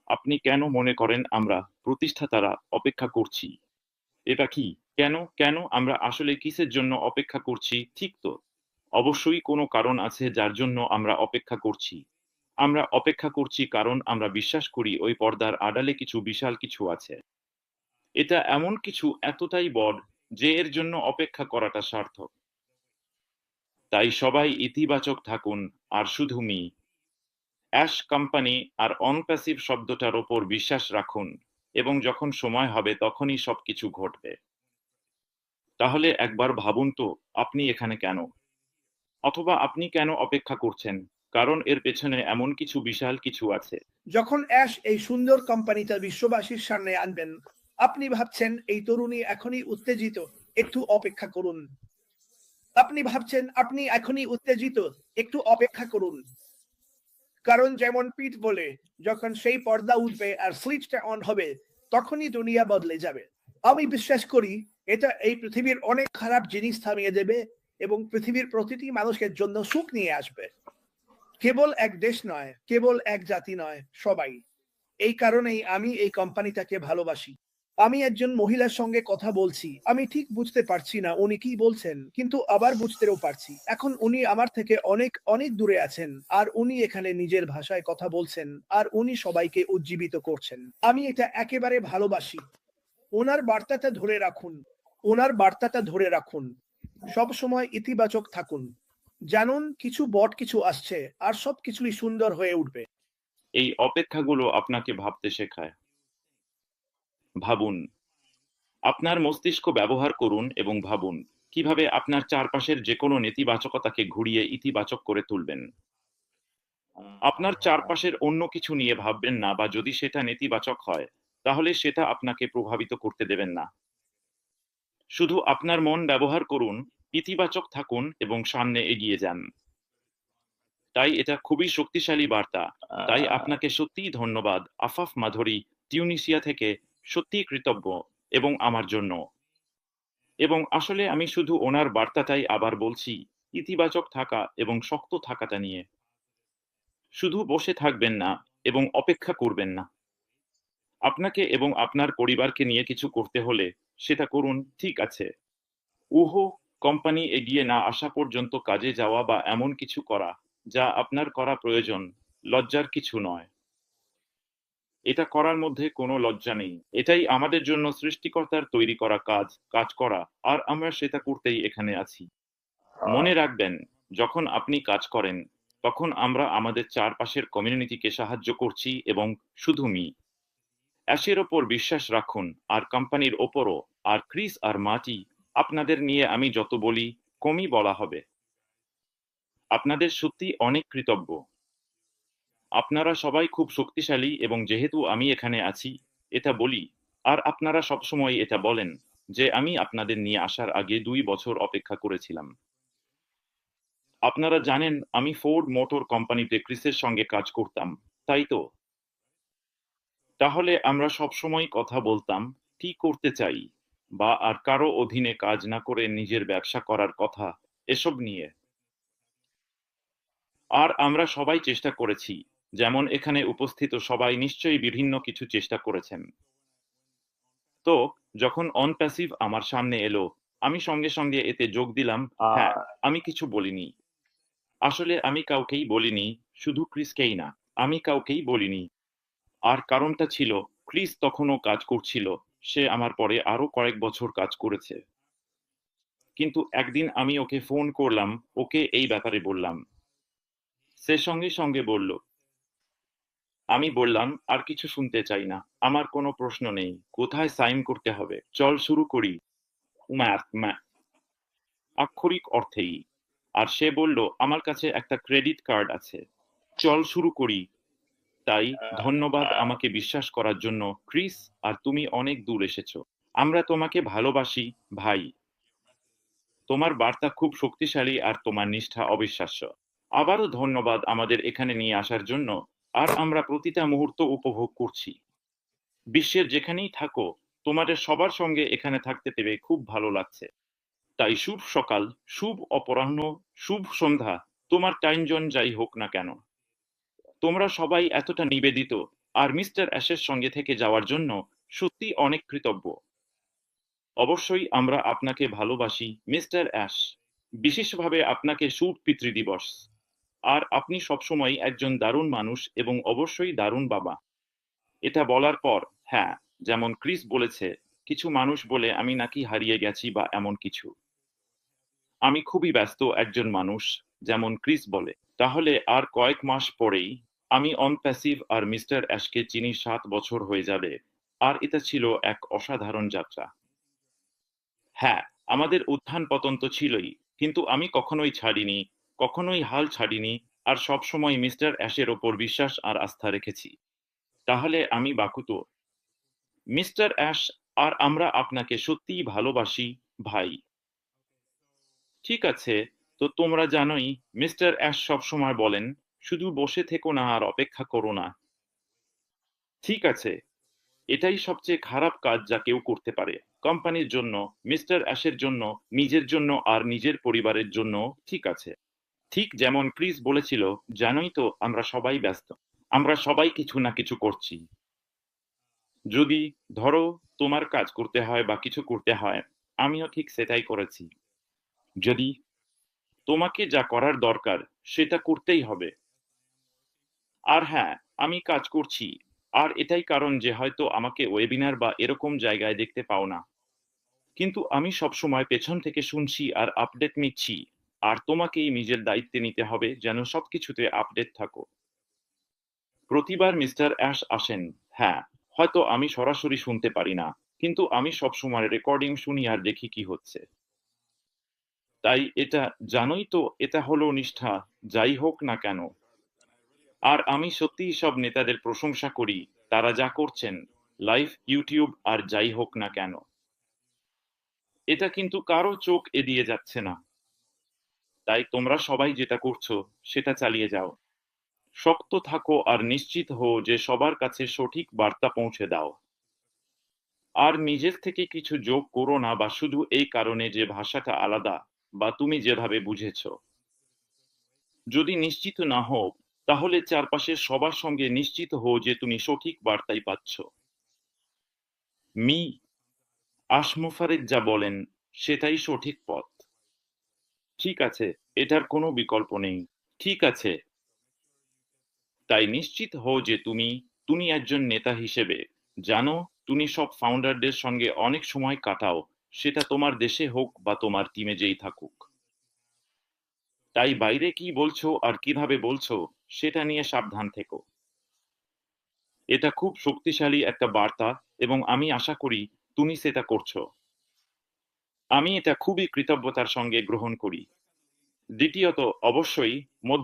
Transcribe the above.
আপনি কেন মনে করেন আমরা প্রতিষ্ঠাতারা অপেক্ষা করছি? এটা কি? কেন আমরা আসলে কিসের জন্য অপেক্ষা করছি, ঠিক তো? অবশ্যই কোনো কারণ আছে যার জন্য আমরা অপেক্ষা করছি। আমরা অপেক্ষা করছি কারণ আমরা বিশ্বাস করি ওই পর্দার আড়ালে কিছু বিশাল কিছু আছে। এটা এমন কিছু এতটাই বড় যে এর জন্য অপেক্ষা করাটা সার্থক। তাই সবাই ইতিবাচক থাকুন আর শুধু অ্যাশ কোম্পানি আর অন-প্যাসিভ শব্দটার ওপর বিশ্বাস রাখুন এবং যখন সময় হবে তখনই সবকিছু ঘটবে। তাহলে একবার ভাবুন তো আপনি এখানে কেন? অথবা আপনি কেন অপেক্ষা করছেন? কারণ এর পেছনে এমন কিছু বিশাল কিছু আছে। যখন অ্যাশ এই সুন্দর কোম্পানিটা বিশ্ববাসীর সামনে আনবেন, আপনি ভাবছেন এই তরুণী এখনই উত্তেজিত, একটু অপেক্ষা করুন। আপনি ভাবছেন আপনি এখনই উত্তেজিত, একটু অপেক্ষা করুন। কারণ যেমন পিট বলে, যখন সেই পর্দা উঠবে আর সুইচটা অন হবে, তখনই দুনিয়া বদলে যাবে। আমি বিশ্বাস করি এটা এই পৃথিবীর অনেক খারাপ জিনিস থামিয়ে দেবে এবং পৃথিবীর প্রতিটি মানুষের জন্য সুখ নিয়ে আসবে। কেবল এক দেশ নয়, কেবল এক জাতি নয়, সবাই। এই কারণেই আমি এই কোম্পানিটাকে ভালোবাসি। আমি একজন মহিলার সঙ্গে কথা বলছি। আমি ঠিক বুঝতে পারছি না উনি কি বলছেন, কিন্তু আবার বুঝতেও পারছি। এখন উনি আমার থেকে অনেক অনেক দূরে আছেন আর উনি এখানে নিজের ভাষায় কথা বলছেন আর উনি সবাইকে উজ্জীবিত করছেন। আমি এটা একেবারে ভালোবাসি। ওনার বার্তাটা ধরে রাখুন। ওনার বার্তাটা ধরে রাখুন। সব সময় ইতিবাচক থাকুন। জানুন কিছু বড় কিছু আসছে আর সবকিছুই সুন্দর হয়ে উঠবে। এই অপেক্ষাগুলো আপনাকে ভাবতে শেখায়। ভাবুন। আপনার মস্তিষ্ক ব্যবহার করুন এবং ভাবুন কিভাবে আপনার চারপাশের যেকোনো নেতিবাচকতাকে ঘুরিয়ে ইতিবাচক করে তুলবেন। আপনার চারপাশের অন্য কিছু নিয়ে ভাববেন না বা যদি সেটা নেতিবাচক হয়, তাহলে সেটা আপনাকে প্রভাবিত করতে দেবেন না। শুধু আপনার মন ব্যবহার করুন, ইতিবাচক থাকুন এবং সামনে এগিয়ে যান। তাই এটা খুবই শক্তিশালী বার্তা। তাই আপনাকে সত্যিই ধন্যবাদ আফাফ মাধুরী, টিউনিসিয়া থেকে, সত্যিই কৃতজ্ঞ এবং আমার জন্য। এবং আসলে আমি শুধু ওনার বার্তাটাই আবার বলছি, ইতিবাচক থাকা এবং শক্ত থাকাটা নিয়ে। শুধু বসে থাকবেন না এবং অপেক্ষা করবেন না। আপনাকে এবং আপনার পরিবারকে নিয়ে কিছু করতে হলে সেটা করুন, ঠিক আছে। উহো কোম্পানি এগিয়ে না আসা পর্যন্ত কাজে যাওয়া বা এমন কিছু করা যা আপনার করা প্রয়োজন, লজ্জার কিছু নয়। এটা করার মধ্যে কোনো লজ্জা নেই। এটাই আমাদের জন্য সৃষ্টিকর্তার তৈরি করা কাজ করা, আর আমরা সেটা করতেই এখানে আছি। মনে রাখবেন, যখন আপনি কাজ করেন, তখন আমরা আমাদের চারপাশের কমিউনিটিকে সাহায্য করছি এবং শুধু অ্যাশের ওপর বিশ্বাস রাখুন আর কোম্পানির ওপরও। আর ক্রিস আর মার্টি, আপনাদের নিয়ে আমি যত বলি, কমই বলা হবে। আপনাদের সত্যিই অনেক কৃতজ্ঞ। আপনারা সবাই খুব শক্তিশালী এবং যেহেতু আমি এখানে আছি, এটা বলি, আর আপনারা সবসময় এটা বলেন, যে আমি আপনাদের নিয়ে আসার আগে ২ বছর অপেক্ষা করেছিলাম। আপনারা জানেন আমি ফোর্ড মোটর কোম্পানিতে ক্রিসের সঙ্গে কাজ করতাম, তাই তো? তাহলে আমরা সবসময় কথা বলতাম কি করতে চাই, বা আর কারো অধীনে কাজ না করে নিজের ব্যবসা করার কথা, এসব নিয়ে। আর আমরা সবাই চেষ্টা করেছি, যেমন এখানে উপস্থিত সবাই নিশ্চয়ই বিভিন্ন কিছু চেষ্টা করেছেন। তো যখন অন প্যাসিভ আমার সামনে এলো, আমি সঙ্গে সঙ্গে এতে যোগ দিলাম। হ্যাঁ, আমি কিছু বলিনি। আসলে আমি কাউকেই বলিনি, শুধু ক্রিসকেই না, আমি কাউকেই বলিনি। আর কারণটা ছিল, ক্রিস তখনও কাজ করছিল, সে আমার পরে আরো কয়েক বছর কাজ করেছে। কিন্তু একদিন আমি ওকে ফোন করলাম, ওকে এই ব্যাপারে বললাম। সে সঙ্গে সঙ্গে বলল। আমি বললাম, আর কিছু শুনতে চাই না, আমার কোনো প্রশ্ন নেই, কোথায় সাইন করতে হবে, চল শুরু করি। ম্যাথ আক্ষরিক অর্থেই। আর সে বলল, আমার কাছে একটা ক্রেডিট কার্ড আছে, চল শুরু করি। তাই ধন্যবাদ আমাকে বিশ্বাস করার জন্য, ক্রিস, আর তুমি অনেক দূর এসেছো। আমরা তোমাকে ভালোবাসি, ভাই। তোমার বার্তা খুব শক্তিশালী আর তোমার নিষ্ঠা অবিশ্বাস্য। আবারও ধন্যবাদ আমাদের এখানে নিয়ে আসার জন্য, আর আমরা প্রতিটা মুহূর্ত উপভোগ করছি। বিশ্বের যেখানেই থাকো, তোমাদের সবার সঙ্গে এখানে থাকতে পেরে খুব ভালো লাগছে। তাই শুভ সকাল, শুভ অপরাহ্ন, শুভ সন্ধ্যা, তোমার টাইম জোন যাই হোক না কেন। তোমরা সবাই এতটা নিবেদিত, আর মিস্টার অ্যাশের সঙ্গে থেকে যাওয়ার জন্য সত্যি অনেক কৃতজ্ঞ। অবশ্যই আমরা আপনাকে ভালোবাসি মিস্টার অ্যাশ। বিশেষভাবে আপনাকে শুভ পিতৃদিবস। আর আপনি সবসময় একজন দারুণ মানুষ এবং অবশ্যই দারুণ বাবা। এটা বলার পর, হ্যাঁ, যেমন ক্রিস বলেছে, কিছু মানুষ বলে আমি নাকি হারিয়ে গেছি বা এমন কিছু। আমি খুবই ব্যস্ত একজন মানুষ, যেমন ক্রিস বলে। তাহলে আর কয়েক মাস পরেই আমি অন প্যাসিভ আর মিস্টার অ্যাশকে চিনি 7 বছর হয়ে যাবে। আর এটা ছিল এক অসাধারণ যাত্রা। হ্যাঁ, আমাদের উত্থান পতন তো ছিলই, কিন্তু আমি কখনোই ছাড়িনি, কখনোই হাল ছাড়িনি, আর সবসময় মিস্টার অ্যাশের ওপর বিশ্বাস আর আস্থা রেখেছি। তাহলে আমি বাকুতো মিস্টার অ্যাশ, আর আমরা আপনাকে সত্যিই ভালোবাসি, ভাই। ঠিক আছে, তো তোমরা জানোই মিস্টার অ্যাশ সবসময় বলেন, শুধু বসে থেকো না আর অপেক্ষা করো না। ঠিক আছে, এটাই সবচেয়ে খারাপ কাজ যা কেউ করতে পারে। কোম্পানির জন্য, মিস্টার অ্যাশের জন্য, নিজের জন্য আর নিজের পরিবারের জন্য। ঠিক আছে। ঠিক যেমন ক্রিস বলেছিল, জানোই তো আমরা সবাই ব্যস্ত। আমরা সবাই কিছু না কিছু করছি। যদি ধরো তোমার কাজ করতে হয় বা কিছু করতে হয়, আমিও ঠিক সেটাই করেছি। যদি তোমাকে যা করার দরকার সেটা করতেই হবে। আর হ্যাঁ, আমি কাজ করছি। আর এটাই কারণ যে হয়তো আমাকে ওয়েবিনার বা এরকম জায়গায় দেখতে পাও না। কিন্তু আমি সবসময় পেছন থেকে শুনছি আর আপডেট নিচ্ছি। আর তোমাকেই নিজের দায়িত্বে নিতে হবে যেন সবকিছুতে আপডেট থাকো। প্রতিবার মিস্টার অ্যাশ আসেন, হ্যাঁ, হয়তো আমি সরাসরি শুনতে পারি না, কিন্তু আমি সবসময় রেকর্ডিং শুনি আর দেখি কি হচ্ছে। তাই এটা জানোই তো, এটা হলো নিষ্ঠা, যাই হোক না কেন। আর আমি সত্যিই সব নেতাদের প্রশংসা করি, তারা যা করছেন, লাইভ, ইউটিউব আর যাই হোক না কেন। এটা কিন্তু কারো চোখ এড়িয়ে যাচ্ছে না। তাই তোমরা সবাই যেটা করছো সেটা চালিয়ে যাও। শক্ত থাকো আর নিশ্চিত হও যে সবার কাছে সঠিক বার্তা পৌঁছে দাও। আর নিজের থেকে কিছু যোগ করো না বা শুধু এই কারণে যে ভাষাটা আলাদা বা তুমি যেভাবে বুঝেছো। যদি নিশ্চিত না হও, তাহলে চারপাশের সবার সঙ্গে নিশ্চিত হও যে তুমি সঠিক বার্তাই পাচ্ছ। মি আশমুফারিদ যা বলেন সেটাই সঠিক পথ। ঠিক আছে, এটার কোনো বিকল্প নেই। ঠিক আছে, তাই নিশ্চিত হও যে তুমি তুমি একজন নেতা হিসেবে জানো, তুমি সব ফাউন্ডারদের সঙ্গে অনেক সময় কাটাও, সেটা তোমার দেশে হোক বা তোমার টিমে যেই থাকুক। তাই বাইরে কি বলছো আর কিভাবে বলছো সেটা নিয়ে সাবধান থেকো। এটা খুব শক্তিশালী একটা বার্তা এবং আমি আশা করি তুমি সেটা করছো। আমি এটা খুবই কৃতজ্ঞতার সঙ্গে গ্রহণ করি। দ্বিতীয়ত, অবশ্যই মধ্য